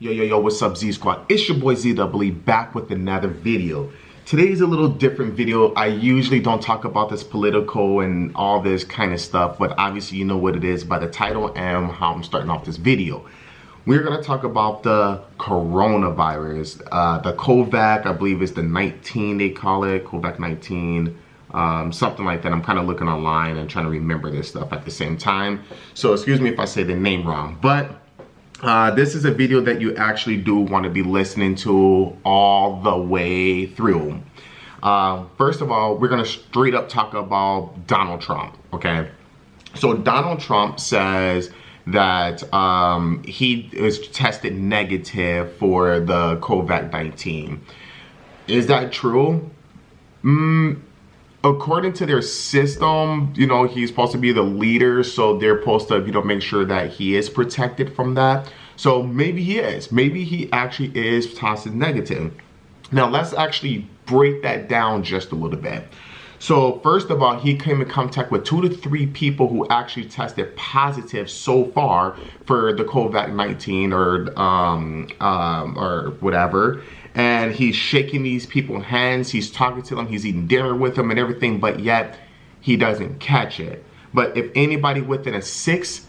Yo, what's up, Z Squad? It's your boy ZEE back with another video. Today's a little different video. I usually don't talk about this political and all this kind of stuff, but obviously you know what it is by the title and how I'm starting off this video. We're gonna talk about the coronavirus, the Kovac, I believe it's the 19 they call it, Kovac 19, something like that. I'm kind of looking online and trying to remember this stuff at the same time. So excuse me if I say the name wrong, but this is a video that you actually do want to be listening to all the way through. First of all, we're gonna straight up talk about Donald Trump, okay? So Donald Trump says that he is tested negative for the COVID-19. Is that true? According to their system, you know, he's supposed to be the leader, so they're supposed to, you know, make sure that he is protected from that. So maybe he is. Maybe he actually is tested negative. Now, let's actually break that down just a little bit. So first of all, he came in contact with 2 to 3 people who actually tested positive so far for the COVID-19 or whatever. And he's shaking these people's hands, he's talking to them, he's eating dinner with them and everything, but yet he doesn't catch it. But if anybody within a 6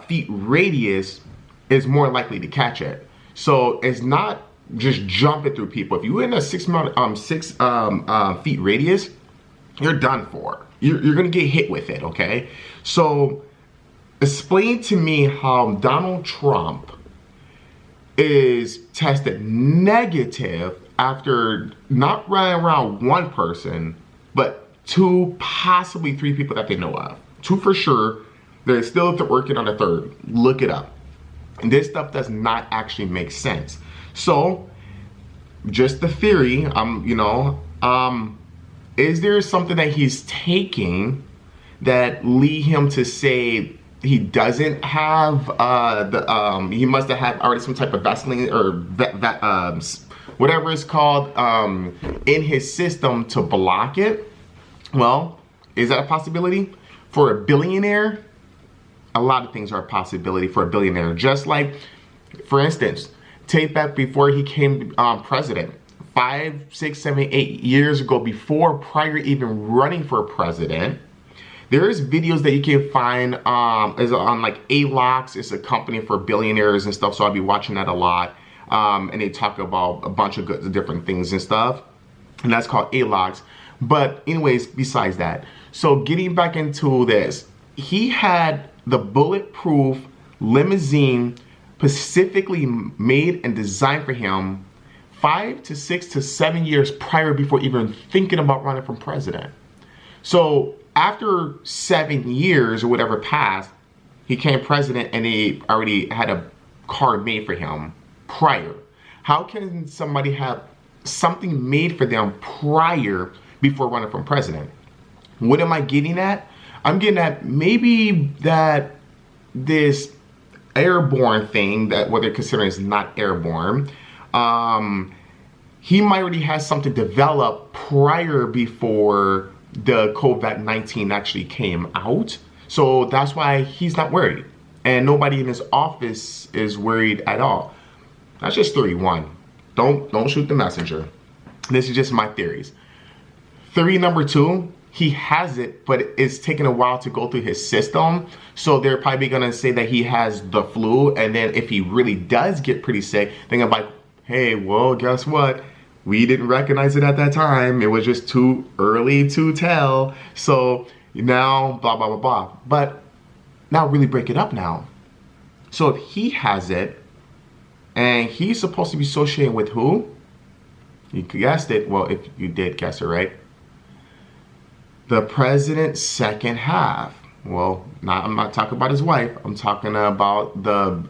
feet radius is more likely to catch it. So it's not just jumping through people. If you're in a 6 feet radius, you're done for. You're gonna get hit with it, okay? So explain to me how Donald Trump is tested negative after not running around 1 person, but 2, possibly 3 people that they know of. 2 for sure. They're still working on a 3rd. Look it up. And this stuff does not actually make sense. So, just the theory, is there something that he's taking that lead him to say he doesn't have he must have had already some type of Vaseline or whatever it's called in his system to block it? Well, is that a possibility for a billionaire? A lot of things are a possibility for a billionaire. Just like, for instance, take back before he came president, 5, 6, 7, 8 years ago, prior even running for president. There's videos that you can find is on like A-Locks. It's a company for billionaires and stuff, so I'll be watching that a lot. And they talk about a bunch of different things and stuff, and that's called A-Locks. But anyways, besides that, so getting back into this, he had the bulletproof limousine specifically made and designed for him 5 to 6 to 7 years prior before even thinking about running for president. So after 7 years or whatever passed, he became president and they already had a car made for him prior. How can somebody have something made for them prior before running for president? What am I getting at? I'm getting at maybe that this airborne thing, that what they're considering is not airborne, he might already have something developed prior before the COVID-19 actually came out. So that's why he's not worried. And nobody in his office is worried at all. That's just theory 1. Don't shoot the messenger. This is just my theories. Theory number 2, he has it, but it's taking a while to go through his system. So they're probably gonna say that he has the flu, and then if he really does get pretty sick, they're gonna be like, hey, well, guess what? We didn't recognize it at that time. It was just too early to tell. So now, blah, blah, blah, blah. But now really break it up now. So if he has it, and he's supposed to be associated with who? You guessed it. Well, if you did guess it right. The president's second half. Well, I'm not talking about his wife. I'm talking about the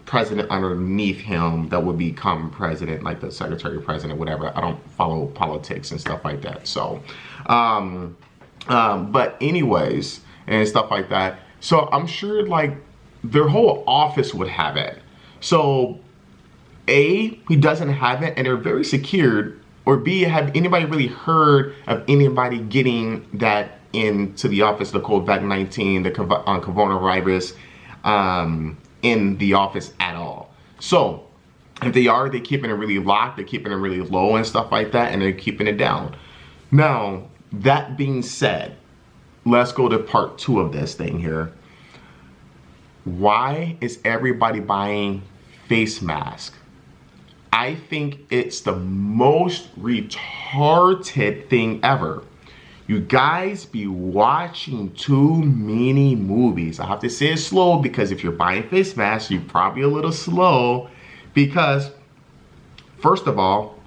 president underneath him that would become president, like the secretary of president, whatever. I don't follow politics and stuff like that. So, but anyways, and stuff like that. So I'm sure like their whole office would have it. So A, he doesn't have it and they're very secured. Or B, have anybody really heard of anybody getting that into the office, the COVID-19, the coronavirus, in the office at all? So if they are, they're keeping it really locked, they're keeping it really low and stuff like that, and they're keeping it down. Now, that being said, let's go to part 2 of this thing here. Why is everybody buying face masks? I think it's the most retarded thing ever. You guys be watching too many movies. I have to say it slow because if you're buying face masks, you're probably a little slow because, first of all,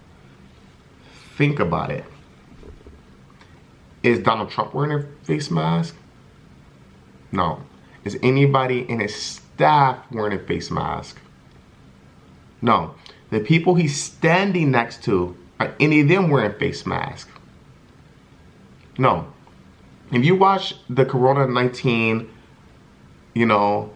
think about it. Is Donald Trump wearing a face mask? No. Is anybody in his staff wearing a face mask? No. The people he's standing next to, are any of them wearing face masks? No. If you watch the Corona-19, you know,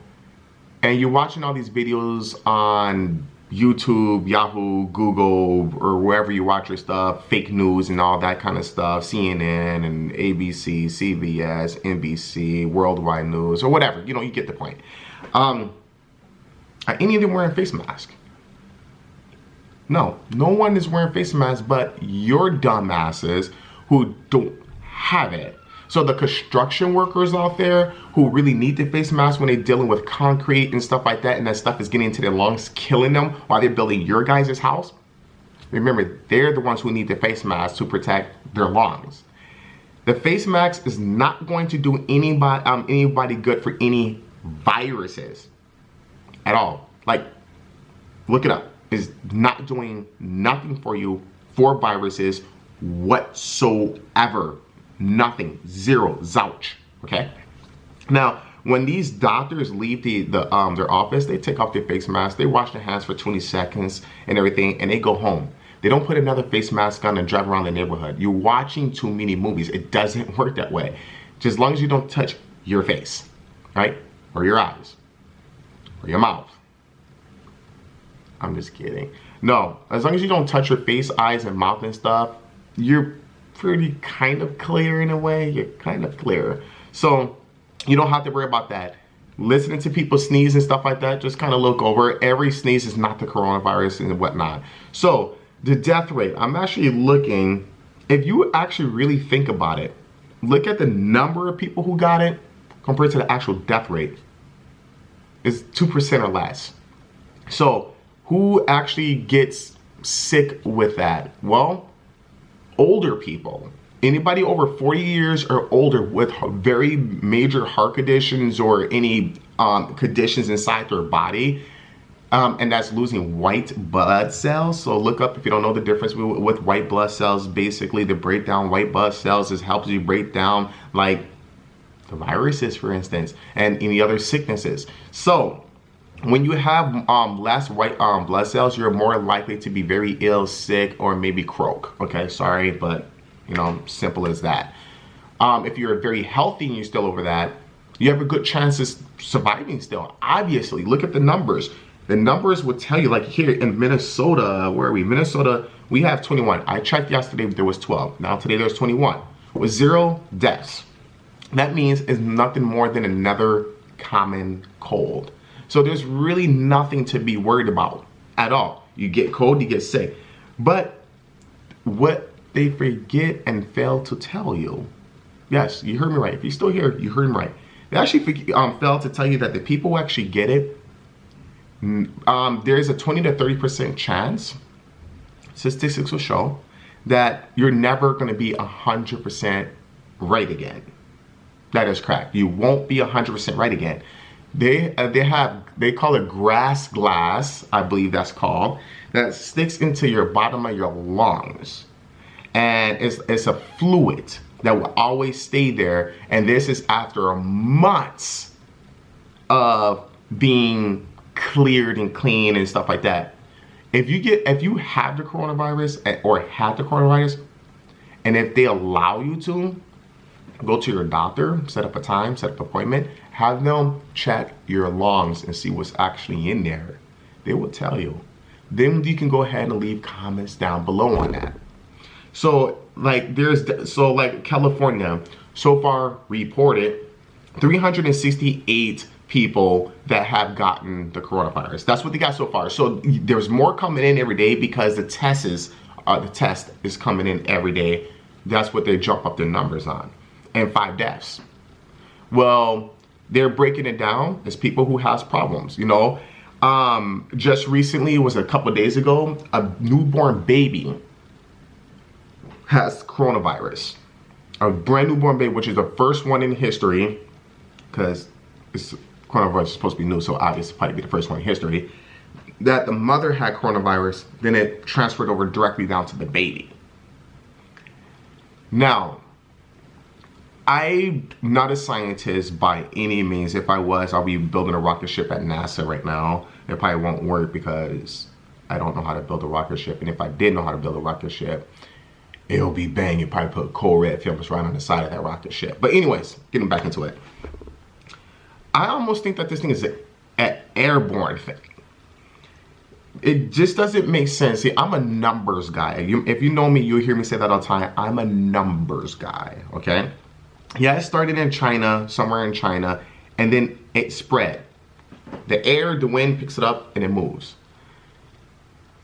and you're watching all these videos on YouTube, Yahoo, Google, or wherever you watch your stuff, fake news and all that kind of stuff, CNN and ABC, CBS, NBC, Worldwide News, or whatever, you know, you get the point. Are any of them wearing face masks? No, no one is wearing face masks but your dumbasses who don't have it. So the construction workers out there who really need the face mask when they're dealing with concrete and stuff like that, and that stuff is getting into their lungs, killing them while they're building your guys' house, remember, they're the ones who need the face mask to protect their lungs. The face mask is not going to do anybody good for any viruses at all. Like, look it up. It's not doing nothing for you for viruses whatsoever. Nothing. Zero. Zouch. Okay? Now, when these doctors leave their office, they take off their face mask, they wash their hands for 20 seconds and everything, and they go home. They don't put another face mask on and drive around the neighborhood. You're watching too many movies. It doesn't work that way. Just as long as you don't touch your face, right? Or your eyes. Or your mouth. I'm just kidding. No, as long as you don't touch your face, eyes, and mouth and stuff, you're pretty kind of clear in a way. You're kind of clear. So you don't have to worry about that. Listening to people sneeze and stuff like that, just kind of look over. Every sneeze is not the coronavirus and whatnot. So the death rate, I'm actually looking, if you actually really think about it, look at the number of people who got it compared to the actual death rate. It's 2% or less. So who actually gets sick with that? Well, older people. Anybody over 40 years or older with very major heart conditions or any conditions inside their body, and that's losing white blood cells. So look up if you don't know the difference with white blood cells. Basically, to break down white blood cells, it helps you break down like the viruses, for instance, and any other sicknesses. So when you have less white blood cells, you're more likely to be very ill, sick, or maybe croak. Okay, sorry, but you know, simple as that. If you're very healthy and you're still over that, you have a good chance of surviving still. Obviously, look at the numbers. The numbers would tell you, like here in Minnesota, where are we? Minnesota, we have 21. I checked yesterday, there was 12. Now today there's 21 with 0 deaths. That means it's nothing more than another common cold. So there's really nothing to be worried about at all. You get cold, you get sick. But what they forget and fail to tell you, yes, you heard me right. If you're still here, you heard me right. They actually failed to tell you that the people who actually get it, there's a 20 to 30% chance, statistics will show, that you're never going to be 100% right again. That is correct. You won't be 100% right again. They call it grass glass, I believe that's called, that sticks into your bottom of your lungs. And it's a fluid that will always stay there. And this is after months of being cleared and clean and stuff like that. If you have the coronavirus or had the coronavirus, and if they allow you to, go to your doctor, set up a time, set up an appointment, have them check your lungs and see what's actually in there. They will tell you. Then you can go ahead and leave comments down below on that. So like California so far reported 368 people that have gotten the coronavirus. That's what they got so far. So there's more coming in every day because the test is coming in every day. That's what they jump up their numbers on. And 5 deaths. Well, they're breaking it down as people who has problems, you know. Just recently, it was a couple of days ago, a newborn baby has coronavirus. A brand newborn baby, which is the first one in history, because coronavirus is supposed to be new, so obviously it'll probably be the first one in history, that the mother had coronavirus, then it transferred over directly down to the baby. Now, I'm not a scientist by any means. If I was, I'll be building a rocket ship at NASA right now. It probably won't work because I don't know how to build a rocket ship. And if I did know how to build a rocket ship, it'll be bang. You probably put cold red films right on the side of that rocket ship. But anyways, getting back into it. I almost think that this thing is an airborne thing. It just doesn't make sense. See, I'm a numbers guy. If you know me, you'll hear me say that all the time. I'm a numbers guy, okay? Yeah, it started in China, somewhere in China, and then it spread. The air, the wind picks it up, and it moves.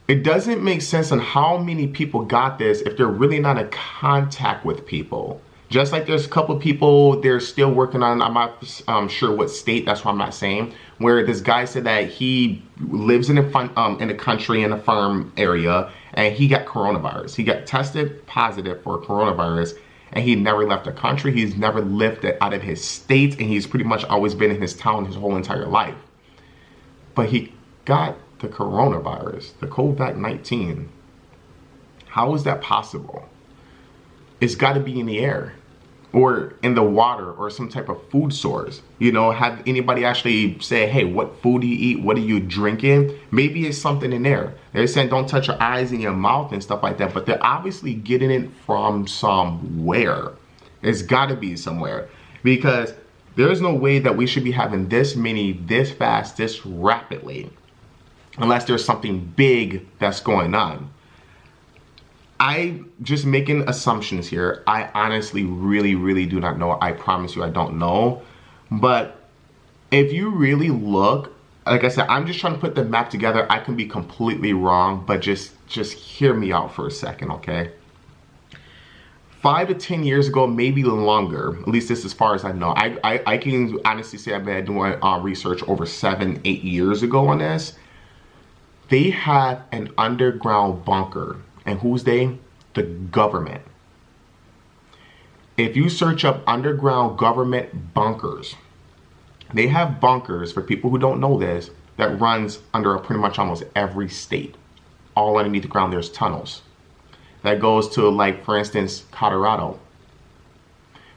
It doesn't make sense on how many people got this if they're really not in contact with people. Just like there's a couple of people they're still working on, I'm not sure what state, that's why I'm not saying, where this guy said that he lives in a country, in a farm area, and he got coronavirus. He got tested positive for coronavirus, and he never left the country. He's never lived out of his state, and he's pretty much always been in his town his whole entire life. But he got the coronavirus, the COVID-19. How is that possible? It's got to be in the air or in the water or some type of food source. You know, have anybody actually say, hey, what food do you eat? What are you drinking? Maybe it's something in there. They're saying don't touch your eyes and your mouth and stuff like that, but they're obviously getting it from somewhere. It's got to be somewhere, because there's no way that we should be having this many, this fast, this rapidly, unless there's something big that's going on. I'm just making assumptions here. I honestly really do not know. I promise you I don't know. But if you really look, like I said, I'm just trying to put the map together. I can be completely wrong, but just hear me out for a second, okay? 5 to 10 years ago, maybe longer, at least this as far as I know. I can honestly say I've been doing research over 7, 8 years ago on this. They have an underground bunker. And who's they? The government. If you search up underground government bunkers, they have bunkers, for people who don't know this, that runs under pretty much almost every state. All underneath the ground, there's tunnels. That goes to, like, for instance, Colorado.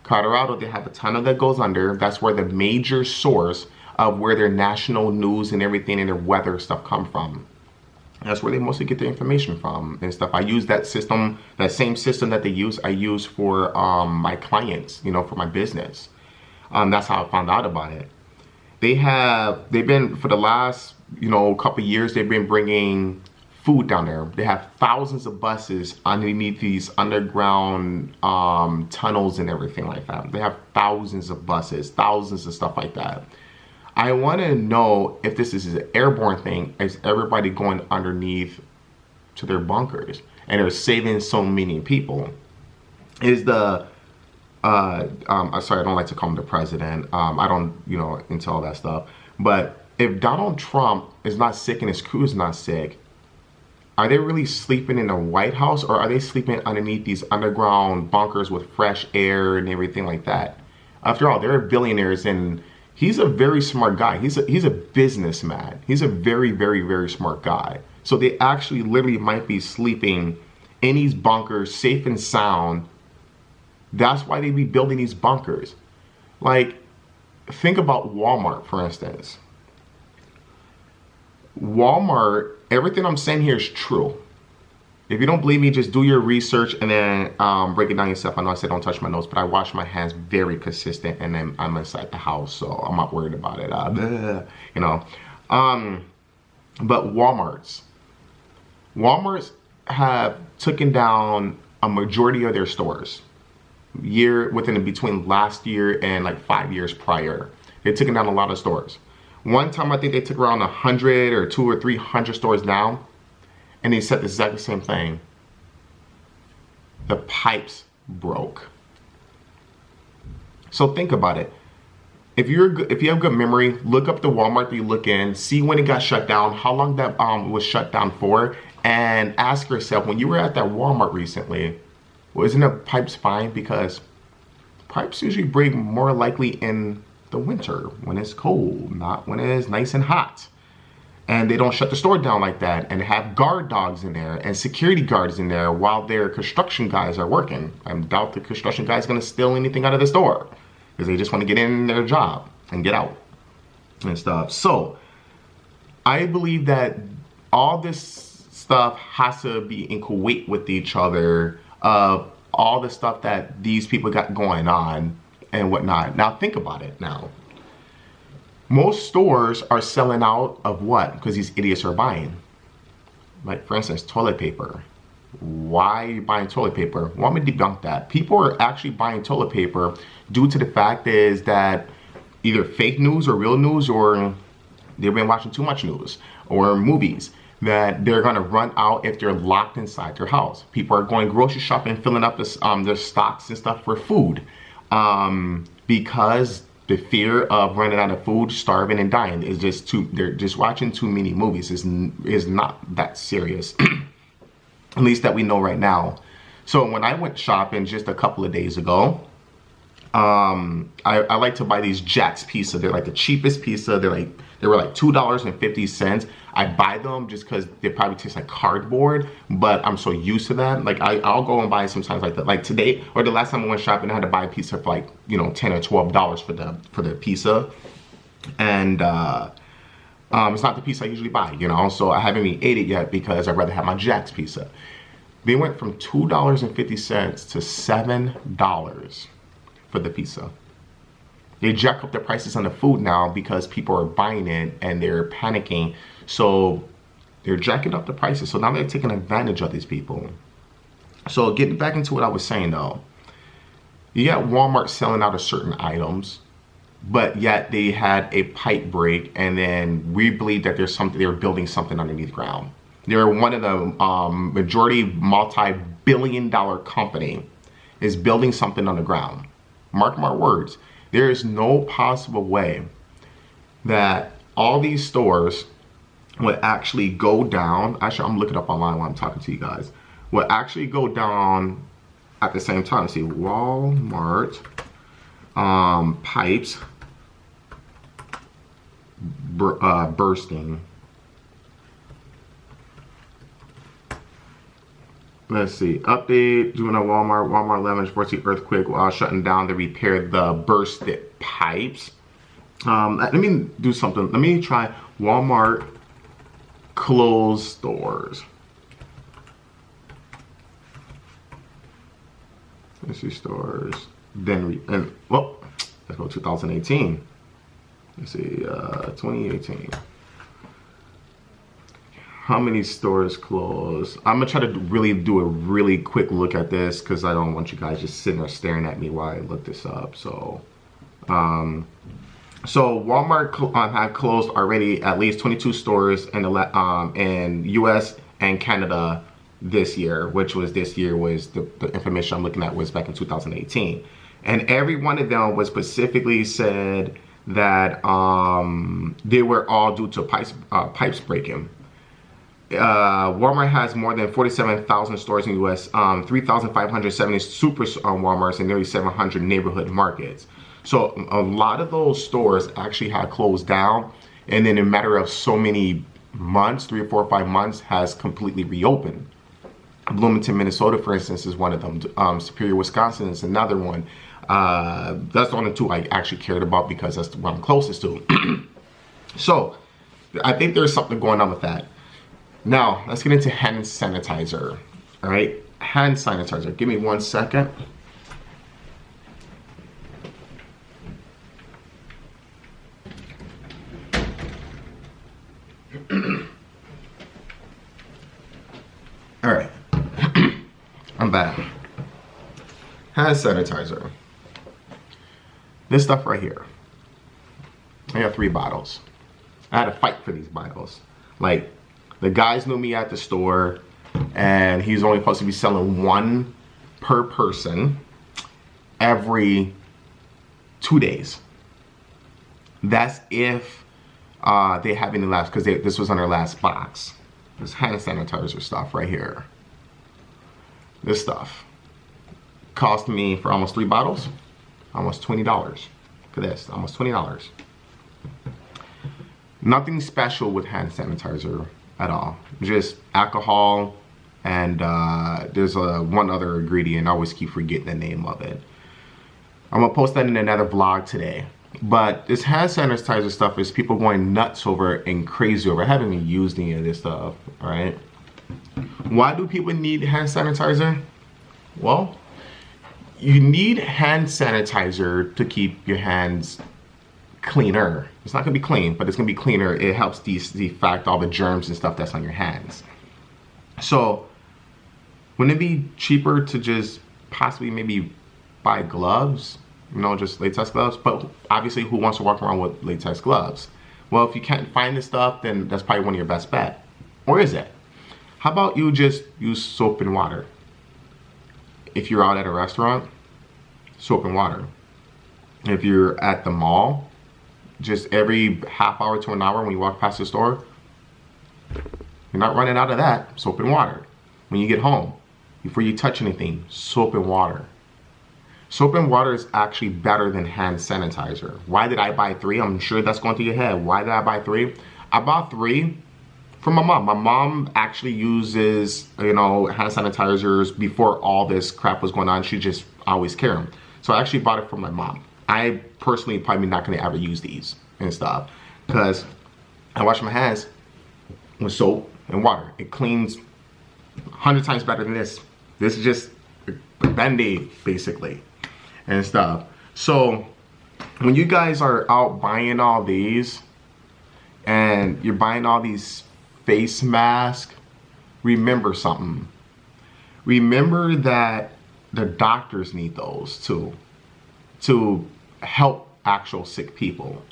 Colorado, they have a tunnel that goes under. That's where the major source of where their national news and everything and their weather stuff come from. That's where they mostly get their information from and stuff. I use that system, that same system that they use, I use for my clients, you know, for my business. That's how I found out about it. They've been, for the last, you know, couple years, they've been bringing food down there. They have thousands of buses underneath these underground tunnels and everything like that. They have thousands of buses, thousands of stuff like that. I want to know if this is an airborne thing. Is everybody going underneath to their bunkers and they're saving so many people? Is the sorry, I don't like to call him the president. I don't, you know, into all that stuff. But if Donald Trump is not sick and his crew is not sick, are they really sleeping in the White House, or are they sleeping underneath these underground bunkers with fresh air and everything like that? After all, they're billionaires, and he's a very smart guy. He's a businessman. He's a very smart guy. So they actually literally might be sleeping in these bunkers, safe and sound. That's why they be building these bunkers. Like, think about Walmart, for instance. Walmart, everything I'm saying here is true. If you don't believe me, just do your research and then break it down yourself. I know I said don't touch my nose, but I wash my hands very consistent, and then I'm inside the house, so I'm not worried about it. You know. But Walmarts have taken down a majority of their stores between last year and like 5 years prior. They're taking down a lot of stores. One time I think they took around 100 or 200 or 300 stores down, and they said the exact same thing. The pipes broke. So think about it. If you have good memory, look up the Walmart that you look in, see when it got shut down, how long that was shut down for, and ask yourself, when you were at that Walmart recently, wasn't the pipes fine? Because pipes usually break more likely in the winter when it's cold, not when it is nice and hot. And they don't shut the store down like that and have guard dogs in there and security guards in there while their construction guys are working. I doubt the construction guy is going to steal anything out of the store because they just want to get in their job and get out and stuff. So I believe that all this stuff has to be in Kuwait with each other of all the stuff that these people got going on and whatnot. Now think about it now. Most stores are selling out of what? Because these idiots are buying. Like, for instance, toilet paper. Why are you buying toilet paper? Well, I'm going to debunk that. People are actually buying toilet paper due to the fact is that either fake news or real news, or they've been watching too much news or movies, that they're going to run out if they're locked inside their house. People are going grocery shopping, filling up this, their stocks and stuff for food because the fear of running out of food, starving, and dying is just too. They're just watching too many movies. Is not that serious, at least that we know right now. So when I went shopping just a couple of days ago, I like to buy these Jack's pizza. They're like the cheapest pizza. They were like $2.50. I buy them just because they probably taste like cardboard, but I'm so used to that. Like I'll go and buy sometimes like that. Like today or the last time I went shopping, I had to buy a pizza for like, you know, $10 or $12 for the pizza, and it's not the pizza I usually buy, you know. So I haven't even ate it yet because I'd rather have my Jack's pizza. They went from $2.50 to $7 for the pizza. They jack up the prices on the food now because people are buying it and they're panicking. So they're jacking up the prices. So now they're taking advantage of these people. So getting back into what I was saying though, you got Walmart selling out of certain items, but yet they had a pipe break, and then we believe that there's something, they're building something underneath ground. They're one of the majority multi-billion-dollar company is building something on the ground. Mark my words. There is no possible way that all these stores would actually go down. Actually, I'm looking up online while I'm talking to you guys. Would actually go down at the same time. See, Walmart pipes bursting. Let's see. Update. Doing a Walmart 11 14 earthquake while shutting down to repair the bursted pipes. Let me do something. Let me try Walmart closed stores. Let's see stores. Then well, let's go 2018. Let's see 2018. How many stores closed? I'm gonna try to really do a really quick look at this because I don't want you guys just sitting there staring at me while I look this up. So, Walmart had closed already at least 22 stores in U.S. and Canada this year, which was this year was the information I'm looking at was back in 2018, and every one of them was specifically said that they were all due to pipes breaking. Walmart has more than 47,000 stores in the U.S., 3,570 super Walmarts, and nearly 700 neighborhood markets. So a lot of those stores actually had closed down, and then in a matter of so many months, 3 or 4 or 5 months, has completely reopened. Bloomington, Minnesota, for instance, is one of them. Superior, Wisconsin is another one. That's the only two I actually cared about because that's what I'm closest to. So I think there's something going on with that. Now, let's get into hand sanitizer. All right, hand sanitizer. Give me 1 second. All right, I'm back. Hand sanitizer. This stuff right here. I got 3 bottles. I had to fight for these bottles. Like, the guys knew me at the store, and he's only supposed to be selling 1 per person every 2 days. That's if they have any left, because this was on their last box. This hand sanitizer stuff right here. This stuff cost me, for almost 3 bottles, almost $20. Look at this, almost $20. Nothing special with hand sanitizer at all. Just alcohol, and there's one other ingredient. I always keep forgetting the name of it. I'm gonna post that in another vlog today. But this hand sanitizer stuff is people going nuts over and crazy over. I haven't even used any of this stuff, all right? Why do people need hand sanitizer? Well, you need hand sanitizer to keep your hands cleaner. It's not gonna be clean, but it's gonna be cleaner. It helps disinfect all the germs and stuff that's on your hands. So, wouldn't it be cheaper to just possibly maybe buy gloves? You know, just latex gloves? But obviously, who wants to walk around with latex gloves? Well, if you can't find this stuff, then that's probably one of your best bet. Or is it? How about you just use soap and water? If you're out at a restaurant, soap and water. If you're at the mall, just every half hour to an hour when you walk past the store, you're not running out of that, soap and water. When you get home, before you touch anything, soap and water. Soap and water is actually better than hand sanitizer. Why did I buy 3? I'm sure that's going through your head. Why did I buy 3? I bought 3 from my mom. My mom actually uses, you know, hand sanitizers before all this crap was going on. She just always carried them. So I actually bought it from my mom. I personally probably not gonna ever use these and stuff because I wash my hands with soap and water. It cleans 100 times better than this. This is just a Band-Aid basically and stuff. So when you guys are out buying all these and you're buying all these face masks, remember something. Remember that the doctors need those too, to help actual sick people,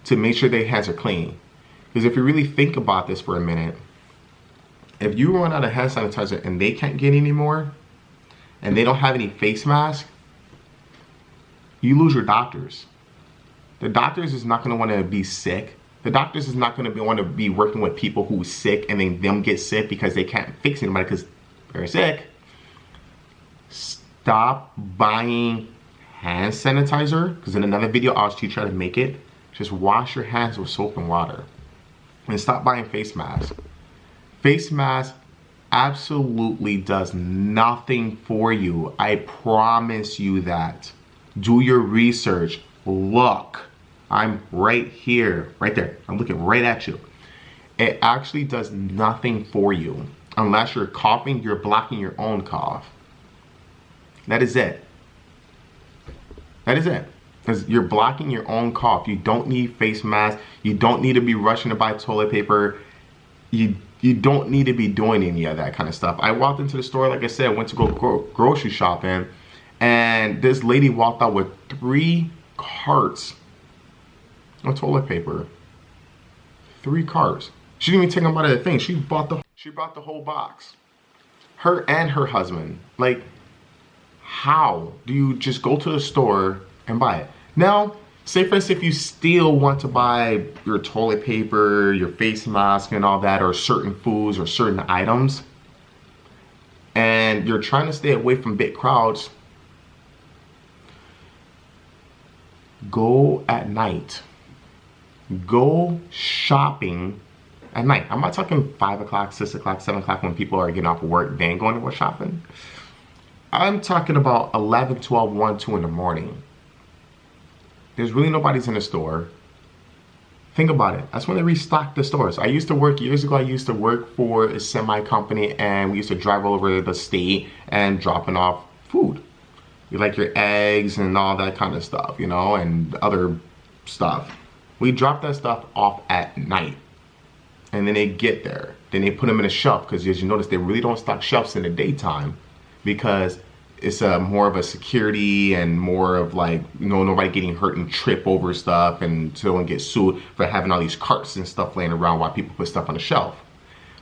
to make sure their hands are clean. Because if you really think about this for a minute, if you run out of hand sanitizer and they can't get any more, and they don't have any face masks, you lose your doctors. The doctors is not gonna wanna be sick. The doctors is not gonna wanna be working with people who are sick and then them get sick because they can't fix anybody because they're sick. Stop buying hand sanitizer, because in another video I'll teach you how to make it. Just wash your hands with soap and water. And stop buying face masks. Face mask absolutely does nothing for you. I promise you that. Do your research. Look. I'm right here. Right there. I'm looking right at you. It actually does nothing for you. Unless you're coughing, you're blocking your own cough. That is it. That is it. Because you're blocking your own cough. You don't need face masks. You don't need to be rushing to buy toilet paper. You don't need to be doing any of that kind of stuff. I walked into the store, like I said, went to go grocery shopping, and this lady walked out with 3 carts of toilet paper. 3 carts. She didn't even take them out of the thing. She bought the whole box. Her and her husband. Like, how do you just go to the store and buy it? Now, say for instance, if you still want to buy your toilet paper, your face mask and all that, or certain foods or certain items, and you're trying to stay away from big crowds, go at night. Go shopping at night. I'm not talking 5 o'clock, 6 o'clock, 7 o'clock when people are getting off of work, then going to go shopping. I'm talking about 11, 12, 1, 2 in the morning. There's really nobody's in the store. Think about it. That's when they restock the stores. I used to work, years ago, I used to work for a semi company, and we used to drive all over the state and dropping off food. You like your eggs and all that kind of stuff, you know, and other stuff. We drop that stuff off at night. And then they get there. Then they put them in a shelf, because as you notice, they really don't stock shelves in the daytime, because it's a more of a security and more of like, you know, nobody getting hurt and trip over stuff and so don't get sued for having all these carts and stuff laying around while people put stuff on the shelf.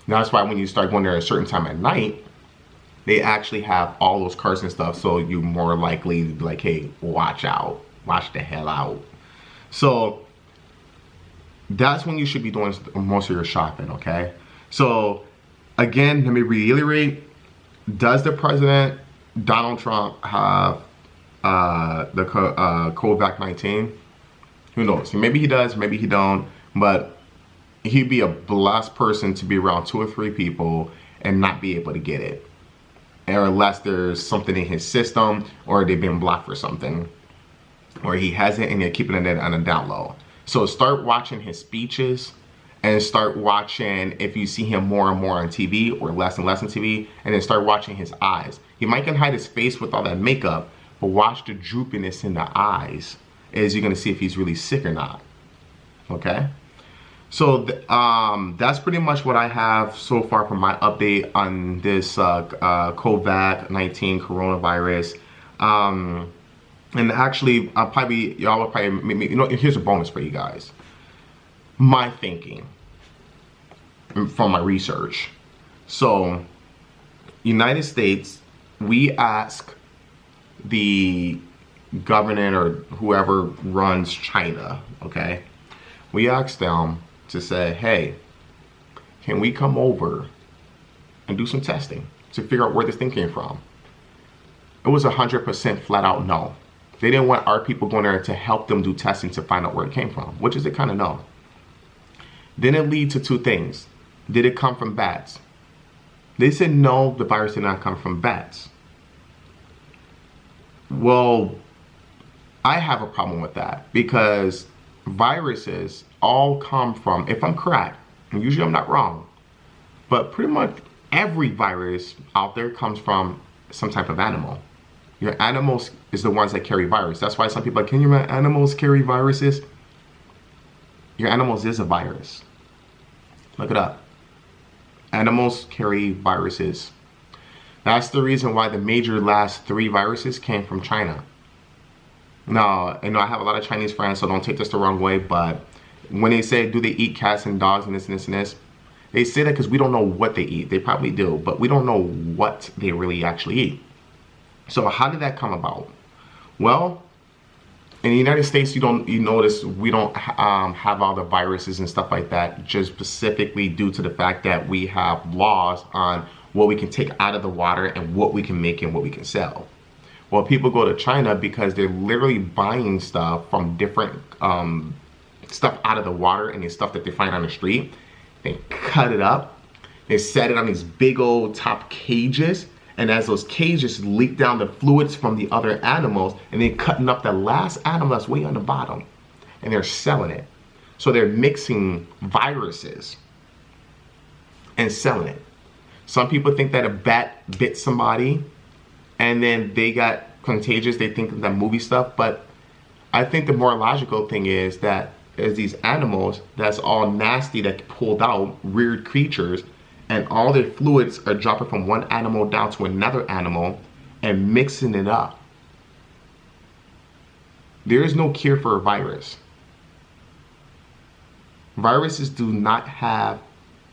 Now that's why when you start going there at a certain time at night, they actually have all those carts and stuff, so you're more likely to be like, hey, watch out, watch the hell out. So that's when you should be doing most of your shopping, okay? So again, let me reiterate, does the president, Donald Trump, have the COVID-19? Who knows? Maybe he does, maybe he don't, but he'd be a blessed person to be around 2 or 3 people and not be able to get it. Or unless there's something in his system, or they've been blocked for something, or he has it and they're keeping it on a down low. So start watching his speeches, and start watching if you see him more and more on TV or less and less on TV, and then start watching his eyes. He might can hide his face with all that makeup, but watch the droopiness in the eyes as you're gonna see if he's really sick or not, okay? So that's pretty much what I have so far for my update on this COVID-19 coronavirus. And actually, y'all will probably, you know, here's a bonus for you guys. My thinking from my research. So, United States, we ask the government or whoever runs China, okay? We ask them to say, hey, can we come over and do some testing to figure out where this thing came from? It was 100% flat out no. They didn't want our people going there to help them do testing to find out where it came from, which is a kind of no. Then it leads to 2 things. Did it come from bats? They said no, the virus did not come from bats. Well, I have a problem with that because viruses all come from, if I'm correct, and usually I'm not wrong, but pretty much every virus out there comes from some type of animal. Your animals is the ones that carry virus. That's why some people are like, can your animals carry viruses? Your animals is a virus. Look it up. Animals carry viruses. That's the reason why the major last 3 viruses came from China. Now, I know I have a lot of Chinese friends, so don't take this the wrong way, but when they say, do they eat cats and dogs and this and this and this, they say that because we don't know what they eat. They probably do, but we don't know what they really actually eat. So how did that come about? Well, in the United States, you notice we don't have all the viruses and stuff like that, just specifically due to the fact that we have laws on what we can take out of the water and what we can make and what we can sell. Well, people go to China because they're literally buying stuff from different stuff out of the water and the stuff that they find on the street. They cut it up, they set it on these big old top cages, and as those cages leak down the fluids from the other animals, and then cutting up the last animal that's way on the bottom, and they're selling it. So they're mixing viruses and selling it. Some people think that a bat bit somebody and then they got contagious. They think of that movie stuff, but I think the more logical thing is that there's these animals that's all nasty that pulled out, weird creatures, and all their fluids are dropping from one animal down to another animal and mixing it up. There is no cure for a virus. Viruses do not have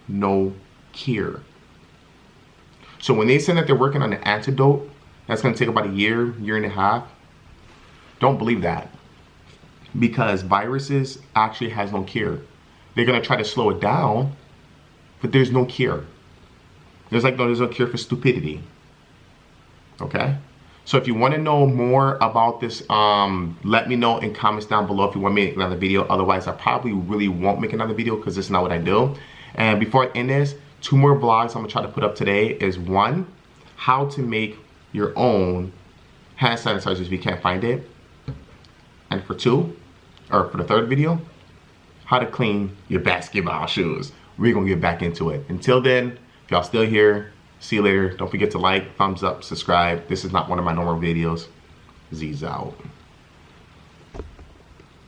no cure. So when they say that they're working on an antidote that's going to take about a year, year and a half, don't believe that. Because viruses actually has no cure. They're going to try to slow it down, but there's no cure. There's no cure for stupidity. Okay? So if you want to know more about this, let me know in comments down below if you want me to make another video. Otherwise, I probably really won't make another video because this is not what I do. And before I end this, 2 more vlogs I'm going to try to put up today is 1, how to make your own hand sanitizers if you can't find it. And for 2, or for the 3rd video, how to clean your basketball shoes. We're going to get back into it. Until then, if y'all still here, see you later. Don't forget to like, thumbs up, subscribe. This is not one of my normal videos. Z's out.